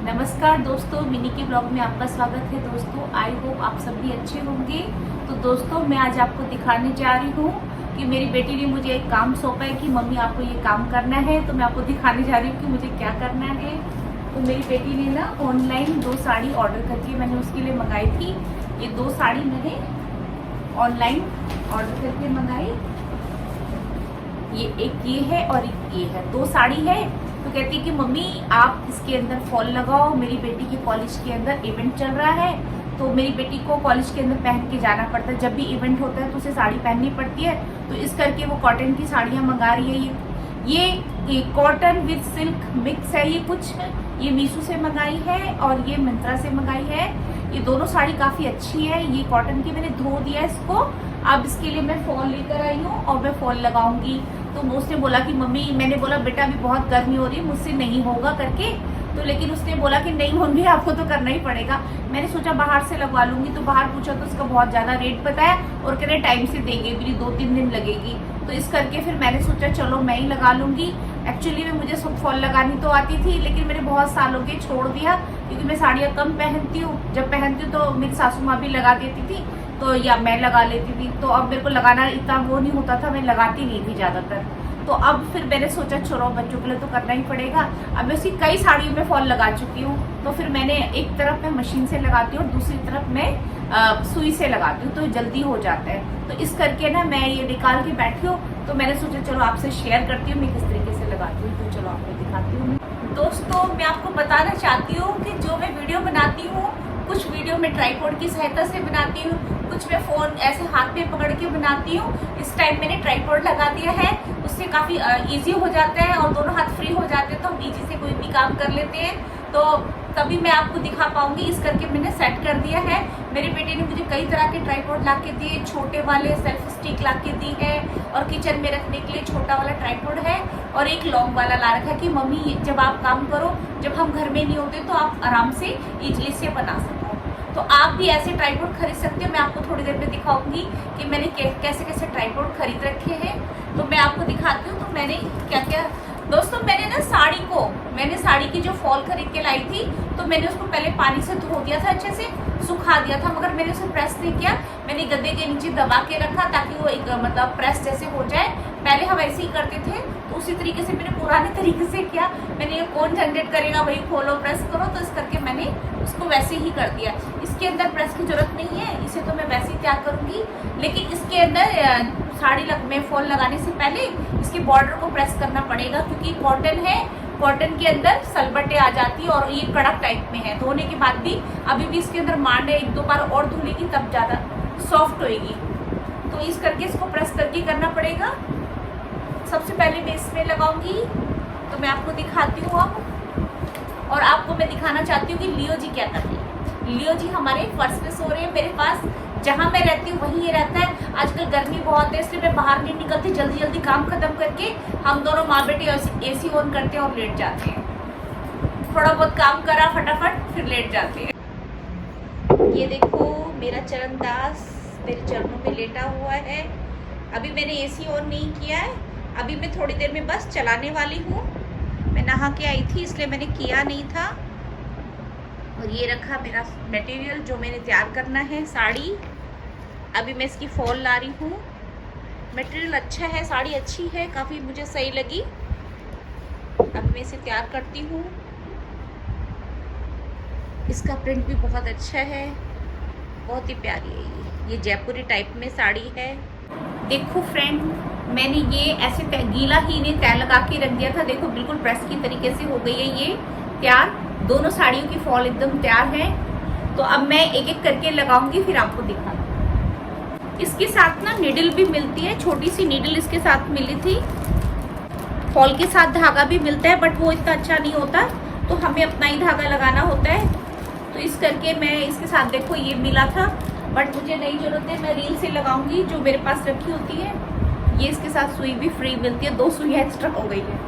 नमस्कार दोस्तों, मिनी के ब्लॉग में आपका स्वागत है। दोस्तों आई होप आप सब भी अच्छे होंगे। तो दोस्तों मैं आज आपको दिखाने जा रही हूँ कि मेरी बेटी ने मुझे एक काम सौंपा है कि मम्मी आपको ये काम करना है। तो मैं आपको दिखाने जा रही हूँ कि मुझे क्या करना है। तो मेरी बेटी ने ना ऑनलाइन 2 साड़ी ऑर्डर करके मैंने उसके लिए मंगाई थी। ये 2 साड़ी मैंने ऑनलाइन ऑर्डर करके मंगाई। ये है और एक ये है, 2 साड़ी है। तो कहती है कि मम्मी आप इसके अंदर फॉल लगाओ। मेरी बेटी के कॉलेज के अंदर इवेंट चल रहा है, तो मेरी बेटी को कॉलेज के अंदर पहन के जाना पड़ता है। जब भी इवेंट होता है तो उसे साड़ी पहननी पड़ती है। तो इस करके वो कॉटन की साड़ियाँ मंगा रही है। ये कॉटन विद सिल्क मिक्स है। ये मीशो से मंगाई है और ये मिंत्रा से मंगाई है। ये दोनों साड़ी काफ़ी अच्छी है। ये कॉटन की मैंने धो दिया इसको। अब इसके लिए मैं फॉल लेकर आई हूँ और मैं फॉल लगाऊंगी। तो उसने बोला कि मम्मी, मैंने बोला बेटा अभी बहुत गर्मी हो रही है, मुझसे नहीं होगा करके। तो लेकिन उसने बोला कि नहीं मम्मी आपको तो करना ही पड़ेगा। मैंने सोचा बाहर से लगवा लूंगी। तो बाहर पूछा तो उसका बहुत ज़्यादा रेट बताया और कह रहे टाइम से देंगे, मेरी 2-3 दिन लगेगी। तो इस करके फिर मैंने सोचा चलो मैं ही लगा लूंगी। एक्चुअली में मुझे सब फॉल लगानी तो आती थी, लेकिन मैंने बहुत सालों के छोड़ दिया क्योंकि मैं साड़ियाँ कम पहनती हूँ। जब पहनती हूँ तो मेरी सासू माँ भी लगा देती थी, तो या मैं लगा लेती थी। तो अब मेरे को लगाना इतना वो नहीं होता था, मैं लगाती नहीं थी ज़्यादातर। तो अब फिर मैंने सोचा चलो बच्चों के लिए तो करना ही पड़ेगा। अब मैं उसकी कई साड़ियों में फॉल लगा चुकी हूँ। तो फिर मैंने एक तरफ मैं मशीन से लगाती हूँ और दूसरी तरफ मैं सुई से लगाती हूँ, तो जल्दी हो जाता है। तो इस करके ना मैं ये निकाल के बैठी हूँ। तो मैंने सोचा चलो आपसे शेयर करती हूँ मैं किस तरीके से लगाती हूँ। तो चलो आपको दिखाती हूँ। दोस्तों मैं आपको बताना चाहती हूँ कि जो मैं वीडियो बनाती हूँ, कुछ वीडियो में ट्राइपॉड की सहायता से बनाती हूँ, कुछ मैं फ़ोन ऐसे हाथ में पकड़ के बनाती हूँ। इस टाइम मैंने ट्राइपॉड लगा दिया है, उससे काफ़ी इजी हो जाता है और दोनों हाथ फ्री हो जाते हैं, तो हम इजी से कोई भी काम कर लेते हैं। तो तभी मैं आपको दिखा पाऊंगी। इस करके मैंने सेट कर दिया है। मेरी बेटी ने मुझे कई तरह के ट्राइपॉड ला के दिए, छोटे वाले सेल्फ स्टिक ला के दी है और किचन में रखने के लिए छोटा वाला ट्राइपॉड है और एक लॉन्ग वाला ला रखा है कि मम्मी जब आप काम करो, जब हम घर में नहीं होते तो आप आराम से इजली से बना सको। तो आप भी ऐसे ट्राइपॉड खरीद सकते हो। मैं आपको थोड़ी देर में दिखाऊंगी कि मैंने कैसे कैसे ट्राइपॉड खरीद रखे हैं। तो मैं आपको दिखाती हूँ तो मैंने क्या क्या। दोस्तों मैंने ना साड़ी की जो फॉल खरीद के लाई थी, तो मैंने उसको पहले पानी से धो दिया था, अच्छे से सुखा दिया था, मगर मैंने उसे प्रेस नहीं किया। मैंने गद्दे के नीचे दबा के रखा ताकि वो एक मतलब प्रेस जैसे हो जाए। पहले हम ऐसे ही करते थे, तो उसी तरीके से मैंने पुराने तरीके से किया। मैंने ये कौन झंझट करेगा, वही खोलो प्रेस करो। तो इस करके मैंने उसको वैसे ही कर दिया। इसके अंदर प्रेस की जरूरत नहीं है, इसे तो मैं वैसे ही तैयार करूँगी। लेकिन इसके अंदर में फॉल लगाने से पहले इसके बॉर्डर को प्रेस करना पड़ेगा, क्योंकि कॉटन है, कॉटन के अंदर सलबटे आ जाती है और ये कड़क टाइप में है। धोने के बाद भी अभी भी इसके अंदर मांड है, 1-2 बार और धुलेगी तब ज़्यादा सॉफ्ट होएगी। तो इस करके इसको प्रेस करके करना पड़ेगा। सबसे पहले मैं इसमें लगाऊंगी, तो मैं आपको दिखाती हूँ अब। और आपको मैं दिखाना चाहती हूँ कि लियो जी क्या कर रही है। लियो जी हमारे फर्श पे सो रहे हैं। मेरे पास जहाँ मैं रहती हूँ वहीं ये रहता है। आजकल गर्मी बहुत है, इसलिए मैं बाहर नहीं निकलती। जल्दी जल्दी काम खत्म करके हम दोनों माँ बेटी एसी ऑन करते हैं और लेट जाते हैं। थोड़ा बहुत काम करा फटाफट फिर लेट जाते हैं। ये देखो मेरा चरणदास मेरे चरणों में लेटा हुआ है। अभी मैंने एसी ऑन नहीं किया है, अभी मैं थोड़ी देर में बस चलाने वाली हूँ। मैं नहा के आई थी इसलिए मैंने किया नहीं था। और ये रखा मेरा मटेरियल जो मैंने तैयार करना है, साड़ी। अभी मैं इसकी फॉल ला रही हूँ। मटेरियल अच्छा है, साड़ी अच्छी है, काफ़ी मुझे सही लगी। अभी मैं इसे तैयार करती हूँ। इसका प्रिंट भी बहुत अच्छा है, बहुत ही प्यारी है। ये जयपुरी टाइप में साड़ी है। देखो फ्रेंड, मैंने ये ऐसे गीला ही नहीं तय लगा के रख दिया था। देखो बिल्कुल प्रेस की तरीके से हो गई है ये तैयार। दोनों साड़ियों की फॉल एकदम तैयार है। तो अब मैं एक एक करके लगाऊंगी, फिर आपको दिखाऊंगी। इसके साथ ना नीडल भी मिलती है, छोटी सी नीडल इसके साथ मिली थी। फॉल के साथ धागा भी मिलता है, बट वो इतना अच्छा नहीं होता, तो हमें अपना ही धागा लगाना होता है। तो इस करके मैं इसके साथ, देखो ये मिला था, बट मुझे नहीं जरूरत है, मैं रील से लगाऊंगी जो मेरे पास रखी होती है। ये इसके साथ सुई भी फ्री मिलती है, 2 सुई एक्स्ट्रा हो गई है।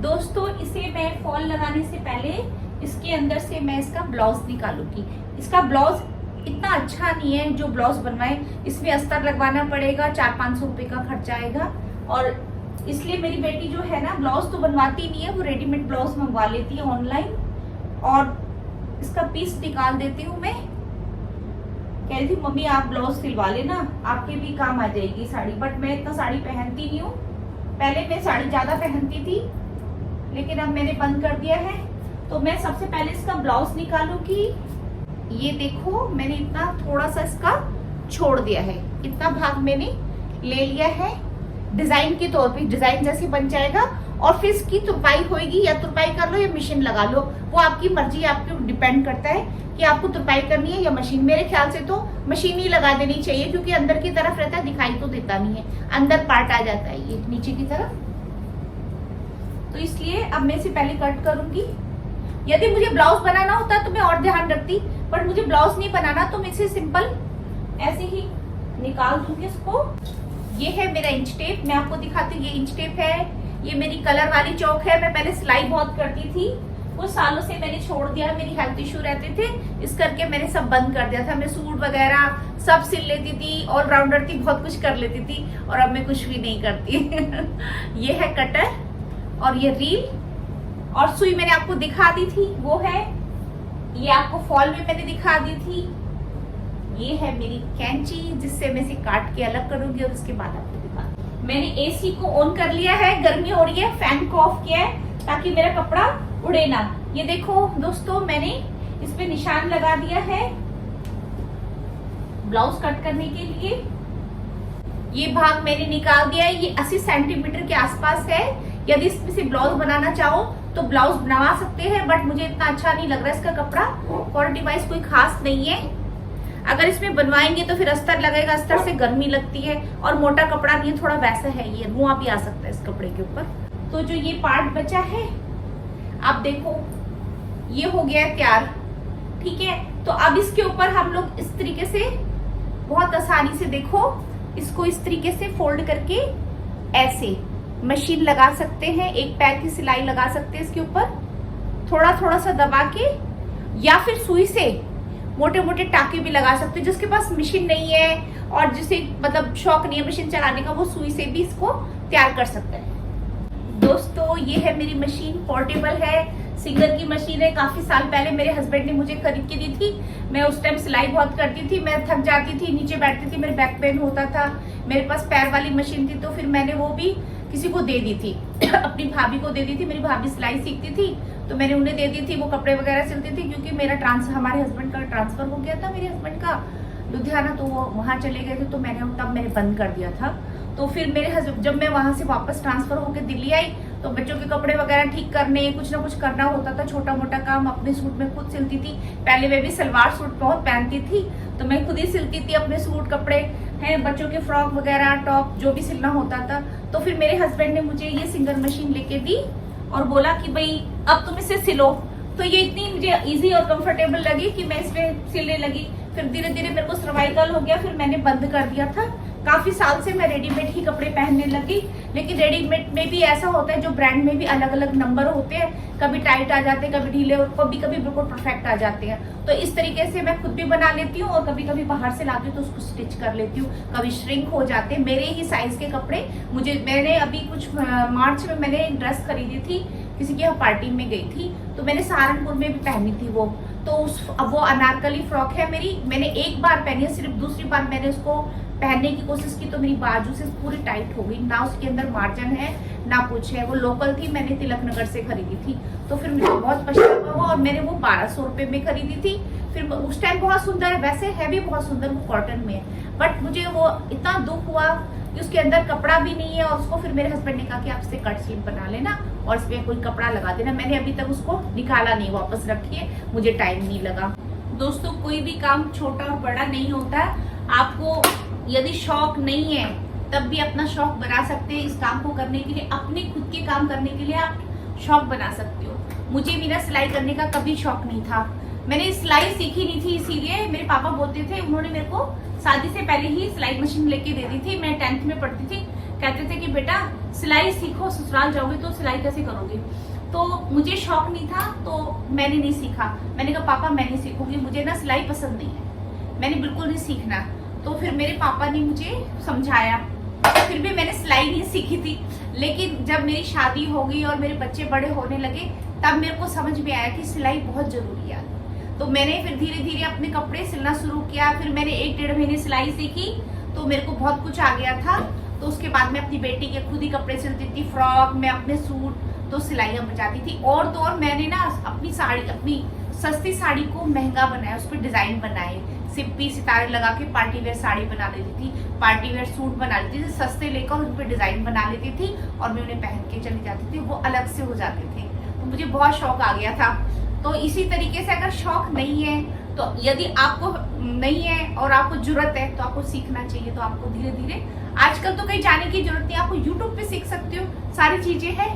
दोस्तों इसे मैं फॉल लगाने से पहले इसके अंदर से मैं इसका ब्लाउज निकालूंगी। इसका ब्लाउज इतना अच्छा नहीं है जो ब्लाउज बनवाए, इसमें अस्तर लगवाना पड़ेगा, 400-500 रुपये का खर्चा आएगा। और इसलिए मेरी बेटी जो है ना ब्लाउज तो बनवाती नहीं है, वो रेडीमेड ब्लाउज मंगवा लेती है ऑनलाइन। और इसका पीस निकाल देती हूँ मैं। कह रही थी मम्मी आप ब्लाउज सिलवा लेना, आपके भी काम आ जाएगी साड़ी, बट मैं इतना साड़ी पहनती नहीं हूँ। पहले मैं साड़ी ज्यादा पहनती थी, लेकिन अब मैंने बंद कर दिया है। तो मैं सबसे पहले इसका ब्लाउज निकालूंगी। ये देखो मैंने इतना थोड़ा सा इसका छोड़ दिया है, इतना भाग मैंने ले लिया है डिजाइन के तौर पे, डिजाइन जैसे बन जाएगा। और फिर इसकी तुरपाई होगी, या तुरपाई कर लो या मशीन लगा लो, वो आपकी मर्जी, आपके डिपेंड करता है कि आपको तुरपाई करनी है या मशीन। मेरे ख्याल से तो मशीन ही लगा देनी चाहिए, क्योंकि अंदर की तरफ रहता है, दिखाई तो देता नहीं है, अंदर पार्ट आ जाता है ये नीचे की तरफ। तो इसलिए अब मैं इसे पहले कट करूंगी। यदि मुझे ब्लाउज बनाना होता तो मैं और ध्यान रखती, बट मुझे ब्लाउज नहीं बनाना, तो मैं इसे सिंपल ऐसे ही निकाल दूंगी इसको। ये है मेरा इंच टेप, मैं आपको दिखाती हूँ। ये इंच टेप है, ये मेरी कलर वाली चौक है। मैं पहले सिलाई बहुत करती थी, कुछ सालों से मैंने छोड़ दिया, मेरी हेल्थ इशू रहते थे, इस करके मैंने सब बंद कर दिया था। मैं सूट वगैरह सब सिल लेती थी, ऑलराउंडर थी, बहुत कुछ कर लेती थी, और अब मैं कुछ भी नहीं करती। ये है कटर, और ये रील, और सुई मैंने आपको दिखा दी थी वो है, ये आपको फॉल में मैंने दिखा दी थी। ये है मेरी कैंची, जिससे मैं इसे काट के अलग करूंगी और उसके बाद आपको दिखा। मैंने एसी को ऑन कर लिया है, गर्मी हो रही है, फैन को ऑफ किया है ताकि मेरा कपड़ा उड़े ना। ये देखो दोस्तों, मैंने इस पे निशान लगा दिया है ब्लाउज कट करने के लिए। ये भाग मैंने निकाल दिया है, ये 80 सेंटीमीटर के आसपास है। यदि इसमें से ब्लाउज बनाना चाहो तो ब्लाउज बनवा सकते हैं, बट मुझे इतना अच्छा नहीं लग रहा है इसका कपड़ा, क्वालिटी वाइज कोई खास नहीं है। अगर इसमें बनवाएंगे तो फिर अस्तर लगेगा, अस्तर से गर्मी लगती है, और मोटा कपड़ा नहीं है, थोड़ा वैसा है, ये रुआं भी आ सकता है इस कपड़े के ऊपर। तो जो ये पार्ट बचा है, आप देखो ये हो गया तैयार, ठीक है। तो अब इसके ऊपर हम लोग इस तरीके से बहुत आसानी से, देखो इसको इस तरीके से फोल्ड करके ऐसे मशीन लगा सकते हैं, एक पैर की सिलाई लगा सकते हैं इसके ऊपर, थोड़ा थोड़ा सा दबा के, या फिर सुई से मोटे मोटे टाके भी लगा सकते हैं। जिसके पास मशीन नहीं है और जिसे मतलब शौक नहीं है मशीन चलाने का, वो सुई से भी इसको तैयार कर सकता है। दोस्तों ये है मेरी मशीन, पोर्टेबल है, सिंगर की मशीन है। काफी साल पहले मेरे हस्बैंड ने मुझे खरीद के दी थी। मैं उस टाइम सिलाई बहुत करती थी, मैं थक जाती थी, नीचे बैठती थी, मेरे बैक पेन होता था। मेरे पास पैर वाली मशीन थी, तो फिर मैंने वो भी किसी को दे दी थी, अपनी भाभी को दे दी थी। मेरी भाभी सिलाई सीखती थी, तो मैंने उन्हें दे दी थी, वो कपड़े वगैरह सिलती थी। क्योंकि मेरा हमारे हस्बैंड का ट्रांसफर हो गया था, मेरे हस्बैंड का लुधियाना, तो वो वहां चले गए थे, तो मैंने बंद कर दिया था। तो फिर मेरे हस्बैंड, जब मैं वहां से वापस ट्रांसफर होकर दिल्ली आई, तो बच्चों के कपड़े वगैरह ठीक करने, कुछ ना कुछ करना होता था, छोटा मोटा काम अपने सूट में खुद सिलती थी। पहले मैं भी सलवार सूट बहुत पहनती थी, तो मैं खुद ही सिलती थी अपने सूट, कपड़े हैं, बच्चों के फ्रॉक वगैरह, टॉप, जो भी सिलना होता था। तो फिर मेरे हस्बैंड ने मुझे ये सिंगर मशीन लेके दी और बोला कि भाई अब तुम इसे सिलो। तो ये इतनी मुझे इजी और कंफर्टेबल लगी कि मैं इसमें सिलने लगी। फिर धीरे धीरे मेरे को सर्वाइकल हो गया, फिर मैंने बंद कर दिया था। काफी साल से मैं रेडीमेड ही कपड़े पहनने लगी, लेकिन रेडीमेड में भी ऐसा होता है, जो ब्रांड में भी अलग अलग नंबर होते हैं, कभी टाइट आ जाते हैं, कभी ढीले, और कभी कभी बिल्कुल परफेक्ट आ जाते हैं। तो इस तरीके से मैं खुद भी बना लेती हूँ, और कभी कभी बाहर से लाती हूँ तो उसको स्टिच कर लेती हूँ। कभी श्रिंक हो जाते हैं मेरे ही साइज के कपड़े। मैंने अभी कुछ मार्च में मैंने ड्रेस खरीदी थी, किसी की पार्टी में गई थी, तो मैंने सहारनपुर में भी पहनी थी वो। तो वो अनारकली फ्रॉक है मेरी, मैंने एक बार पहनी है, सिर्फ दूसरी बार मैंने उसको पहनने की कोशिश की तो मेरी बाजू से पूरी टाइट हो गई, ना उसके अंदर मार्जिन है ना कुछ है। वो लोकल थी, मैंने तिलक नगर से खरीदी थी, तो फिर मुझे बहुत पछतावा हुआ, और मैंने वो 1200 रुपए में खरीदी थी। फिर उस टाइम बहुत सुंदर है, वैसे है भी बहुत सुंदर, वो कॉटन में है, बट मुझे वो इतना दुख हुआ कि उसके अंदर कपड़ा भी नहीं है। और उसको फिर मेरे हस्बैंड ने कहा कि आप इससे कट स्लीव बना लेना और इसमें कोई कपड़ा लगा देना। मैंने अभी तक उसको निकाला नहीं, वापस रखी है, मुझे टाइम नहीं लगा। दोस्तों कोई भी काम छोटा और बड़ा नहीं होता, आपको यदि शौक नहीं है तब भी अपना शौक बना सकते हैं। इस काम को करने के लिए, अपने खुद के काम करने के लिए आप शौक बना सकते हो। मुझे भी ना सिलाई करने का कभी शौक नहीं था, मैंने सिलाई सीखी नहीं थी, इसीलिए मेरे पापा बोलते थे, उन्होंने मेरे को शादी से पहले ही सिलाई मशीन लेके दे दी थी। मैं 10th में पढ़ती थी, कहते थे कि बेटा सिलाई सीखो, ससुराल जाओगे तो सिलाई कैसे करोगे। तो मुझे शौक नहीं था, तो मैंने नहीं सीखा। मैंने कहा पापा मैं नहीं सीखूंगी, मुझे ना सिलाई पसंद नहीं है, मैंने बिल्कुल नहीं सीखना। तो फिर मेरे पापा ने मुझे समझाया, फिर भी मैंने सिलाई नहीं सीखी थी। लेकिन जब मेरी शादी हो गई और मेरे बच्चे बड़े होने लगे, तब मेरे को समझ में आया कि सिलाई बहुत जरूरी है। तो मैंने फिर धीरे धीरे अपने कपड़े सिलना शुरू किया। फिर मैंने 1-1.5 महीने सिलाई सीखी तो मेरे को बहुत कुछ आ गया था। तो उसके बाद मैं अपनी बेटी के खुद ही कपड़े सिलती थी, फ्रॉक, मैं अपने सूट तो सिलाइयाँ बचाती थी। और तो और मैंने ना अपनी साड़ी, अपनी सस्ती साड़ी को महंगा बनाया, उस पर डिजाइन बनाए, सिप्पी सितारे लगा के पार्टी वेयर साड़ी बना लेती थी, पार्टी वेयर सूट बना लेती थी, सस्ते लेकर उन पर डिजाइन बना लेती थी और मैं उन्हें पहन के चली जाती थी, वो अलग से हो जाते थे। तो मुझे बहुत शौक आ गया था। तो इसी तरीके से अगर शौक नहीं है, तो यदि आपको नहीं है और आपको जरूरत है तो आपको सीखना चाहिए। तो आपको धीरे धीरे, आजकल तो कहीं जाने की जरूरत नहीं, आपको यूट्यूब पे सीख सकते हो, सारी चीजें हैं।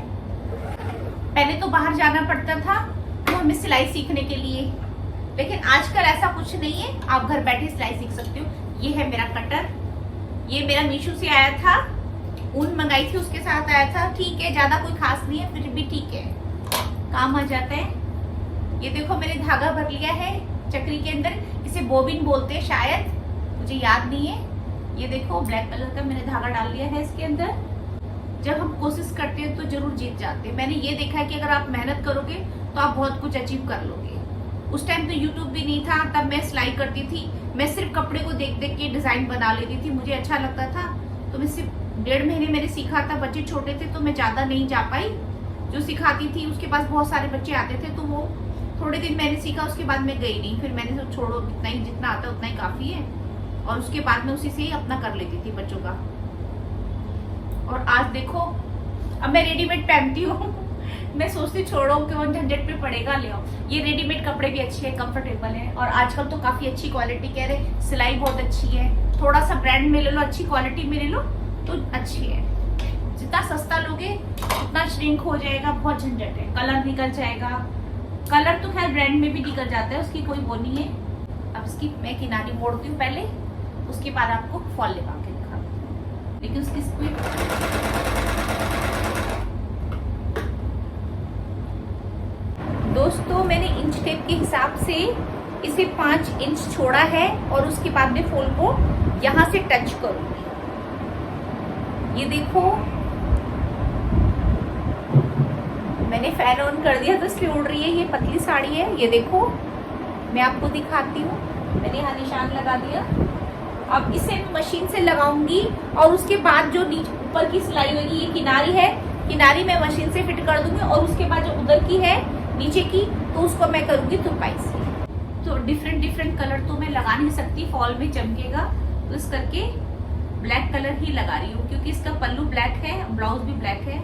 पहले तो बाहर जाना पड़ता था तो हमें सिलाई सीखने के लिए, लेकिन आजकल ऐसा कुछ नहीं है, आप घर बैठे सिलाई सीख सकते हो। ये है मेरा कटर, ये मेरा मीशो से आया था, ऊन मंगाई थी उसके साथ आया था। ठीक है, ज्यादा कोई खास नहीं है, फिर भी ठीक है, काम आ जाता है। ये देखो मैंने धागा भर लिया है चक्री के अंदर, इसे बोबिन बोलते हैं शायद, मुझे याद नहीं है। ये देखो ब्लैक कलर का मैंने धागा डाल लिया है इसके अंदर। जब हम कोशिश करते हैं तो जरूर जीत जाते हैं। मैंने ये देखा है कि अगर आप मेहनत करोगे तो आप बहुत कुछ अचीव कर लोगे। उस टाइम तो यूट्यूब भी नहीं था, तब मैं सिलाई करती थी, मैं सिर्फ कपड़े को देख देख के डिजाइन बना लेती थी, मुझे अच्छा लगता था। तो मैं सिर्फ 1.5 महीने मैंने सीखा था, बच्चे छोटे थे तो मैं ज्यादा नहीं जा पाई। जो सिखाती थी उसके पास बहुत सारे बच्चे आते थे, तो वो थोड़े दिन मैंने सीखा, उसके बाद मैं गई नहीं। फिर मैंने तो छोड़ो, इतना ही, जितना आता है उतना ही काफी है। और उसके बाद में उसी से ही अपना कर लेती थी बच्चों का। और आज देखो, अब मैं रेडीमेड पहनती हूँ। मैं सोचती छोड़ो क्यों झंझट पे पड़ेगा, ले आओ। ये रेडीमेड कपड़े भी अच्छे हैं, कंफर्टेबल है, और आजकल तो काफी अच्छी क्वालिटी कह रहे, सिलाई बहुत अच्छी है। थोड़ा सा ब्रांड में ले लो, अच्छी क्वालिटी में ले लो तो अच्छी है। जितना सस्ता लोगे उतना श्रिंक हो जाएगा, बहुत झंझट है, कलर निकल जाएगा। कलर तो खैर ब्रांड में भी निकल जाता है, उसकी कोई वो नहीं है। अब इसकी मैं किनारी मोड़ती हूँ पहले, उसके बाद आपको फॉल लगा के दिखाती हूँ। लेकिन उसकी दोस्तों मैंने इंच टेप के हिसाब से इसे 5 इंच छोड़ा है, और उसके बाद में फॉल को यहाँ से टच करूंगी। ये देखो मैंने फैन ऑन कर दिया तो इसलिए उड़ रही है, ये पतली साड़ी है। ये देखो मैं आपको दिखाती हूँ, मैंने यहाँ निशान लगा दिया। अब इसे मशीन से लगाऊंगी, और उसके बाद जो नीचे ऊपर की सिलाई होगी, ये किनारी है, किनारी मैं मशीन से फिट कर दूंगी, और उसके बाद जो उधर की है नीचे की, तो उसको मैं करूंगी तुरपाई से। तो डिफरेंट कलर तो मैं लगा नहीं सकती, फॉल में चमकेगा, तो इस करके ब्लैक कलर ही लगा रही हूँ, क्योंकि इसका पल्लू ब्लैक है, ब्लाउज भी ब्लैक है,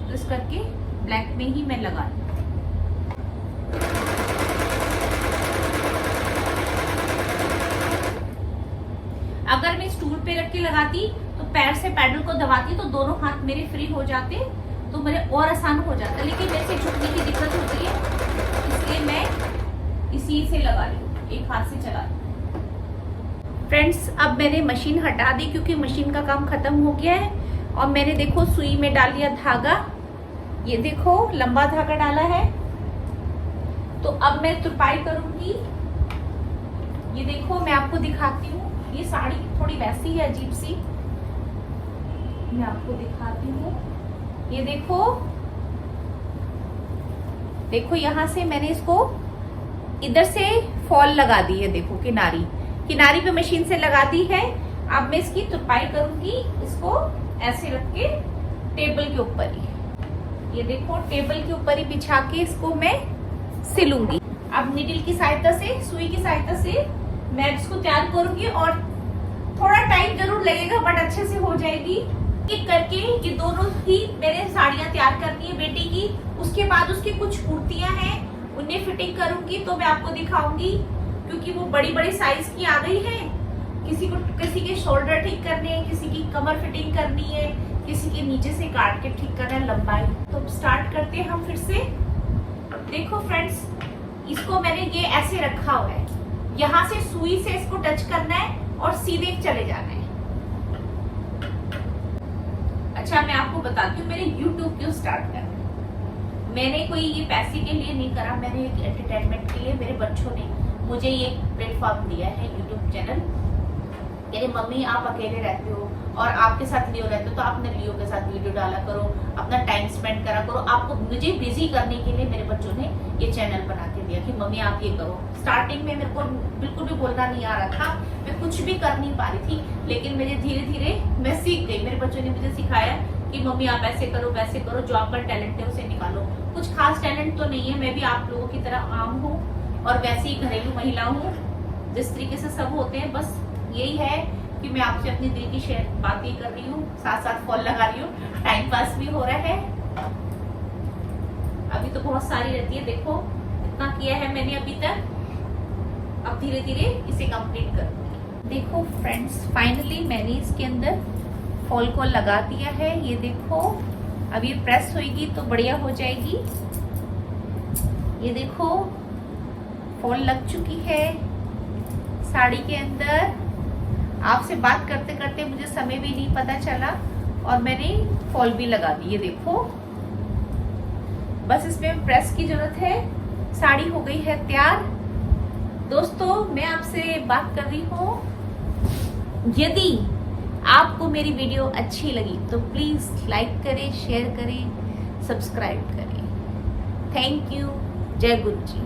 तो इस करके ब्लैक में ही मैं लगा रही हूँ। अगर मैं स्टूल पे रख के लगाती तो पैर से पैडल को दबाती तो दोनों हाथ मेरे फ्री हो जाते, तो मेरे और आसान हो जाता, लेकिन मेरे से झुकने की दिक्कत होती है, इसलिए मैं इसी से लगा रही हूँ, एक हाथ से चला रही हूँ। फ्रेंड्स अब मैंने मशीन हटा दी, क्योंकि मशीन का काम खत्म हो गया है, और मैंने देखो सुई में डाल दिया धागा। ये देखो लंबा धागा डाला है। तो अब मैं तुरपाई करूंगी। ये देखो मैं आपको दिखाती हूँ, ये साड़ी थोड़ी वैसी है अजीब सी, मैं आपको दिखाती हूँ। ये देखो देखो यहाँ से मैंने इसको इधर से फॉल लगा दी है, देखो किनारी पे मशीन से लगा दी है। अब मैं इसकी तुरपाई करूंगी, इसको ऐसे रख के टेबल के ऊपर ही, ये देखो टेबल के ऊपर ही बिछा के इसको मैं सिलूंगी। अब नीडल की सहायता से, सुई की सहायता से मैं इसको तैयार करूंगी, और थोड़ा टाइम जरूर लगेगा बट अच्छे से हो जाएगी। एक करके ये दोनों ही मेरे साड़ियां तैयार करनी है बेटी की। उसके बाद उसकी कुछ कुर्तियां हैं, उन्हें फिटिंग करूंगी तो मैं आपको दिखाऊंगी, क्योंकि वो बड़ी साइज की आ गई है। किसी के शोल्डर ठीक करने हैं, किसी की कमर फिटिंग करनी है, किसी के नीचे से काट के ठीक करना है लंबाई। तो स्टार्ट करते हैं हम फिर से। देखो फ्रेंड्स, इसको मैंने ये ऐसे रखा हुआ है, यहाँ से सुई से इसको टच करना है और सीधे चले जाना है। अच्छा मैं आपको बताती हूँ मैंने YouTube क्यों स्टार्ट करा। मैंने कोई ये पैसे के लिए नहीं करा, मैंने एक एंटरटेनमेंट के लिए, मेरे बच्चों ने मुझे ये प्लेटफॉर्म दिया है YouTube चैनल। कह रहे मम्मी आप अकेले रहते हो और आपके साथ लियो रहते हो, तो आपने लियो के साथ वीडियो डाला करो, अपना टाइम स्पेंड करा करो। आपको मुझे बिजी करने के लिए मेरे बच्चों ने ये चैनल बना के दिया कि मम्मी आप ये करो। स्टार्टिंग में मेरे को बिल्कुल भी बोलना नहीं आ रहा था, मैं कुछ भी कर नहीं पा रही थी, लेकिन मुझे धीरे धीरे मैं सीख गई। मेरे बच्चों ने मुझे सिखाया कि मम्मी आप ऐसे करो वैसे करो, जो आपका टैलेंट है उसे निकालो। कुछ खास टैलेंट तो नहीं है, मैं भी आप लोगों की तरह आम हूँ और वैसे ही घरेलू महिला हूँ जिस तरीके से सब होते हैं। बस यही है कि मैं आपसे अपनी दिल की शेयर बातें कर रही हूँ, साथ साथ फॉल लगा रही हूँ, टाइम पास भी हो रहा है। अभी तो बहुत सारी रहती है, देखो इतना किया है मैंने अभी तक, अब धीरे धीरे इसे कंप्लीट करूंगी। देखो फ्रेंड्स, फाइनली मैंने इसके अंदर फॉल को लगा दिया है। ये देखो अब ये प्रेस होगी तो बढ़िया हो जाएगी। ये देखो फॉल लग चुकी है साड़ी के अंदर। आपसे बात करते करते मुझे समय भी नहीं पता चला और मैंने फॉल भी लगा दी। ये देखो बस इसमें प्रेस की जरूरत है, साड़ी हो गई है तैयार। दोस्तों मैं आपसे बात कर रही हूँ, यदि आपको मेरी वीडियो अच्छी लगी तो प्लीज लाइक करें, शेयर करें, सब्सक्राइब करें। Thank you. जय गुरु जी।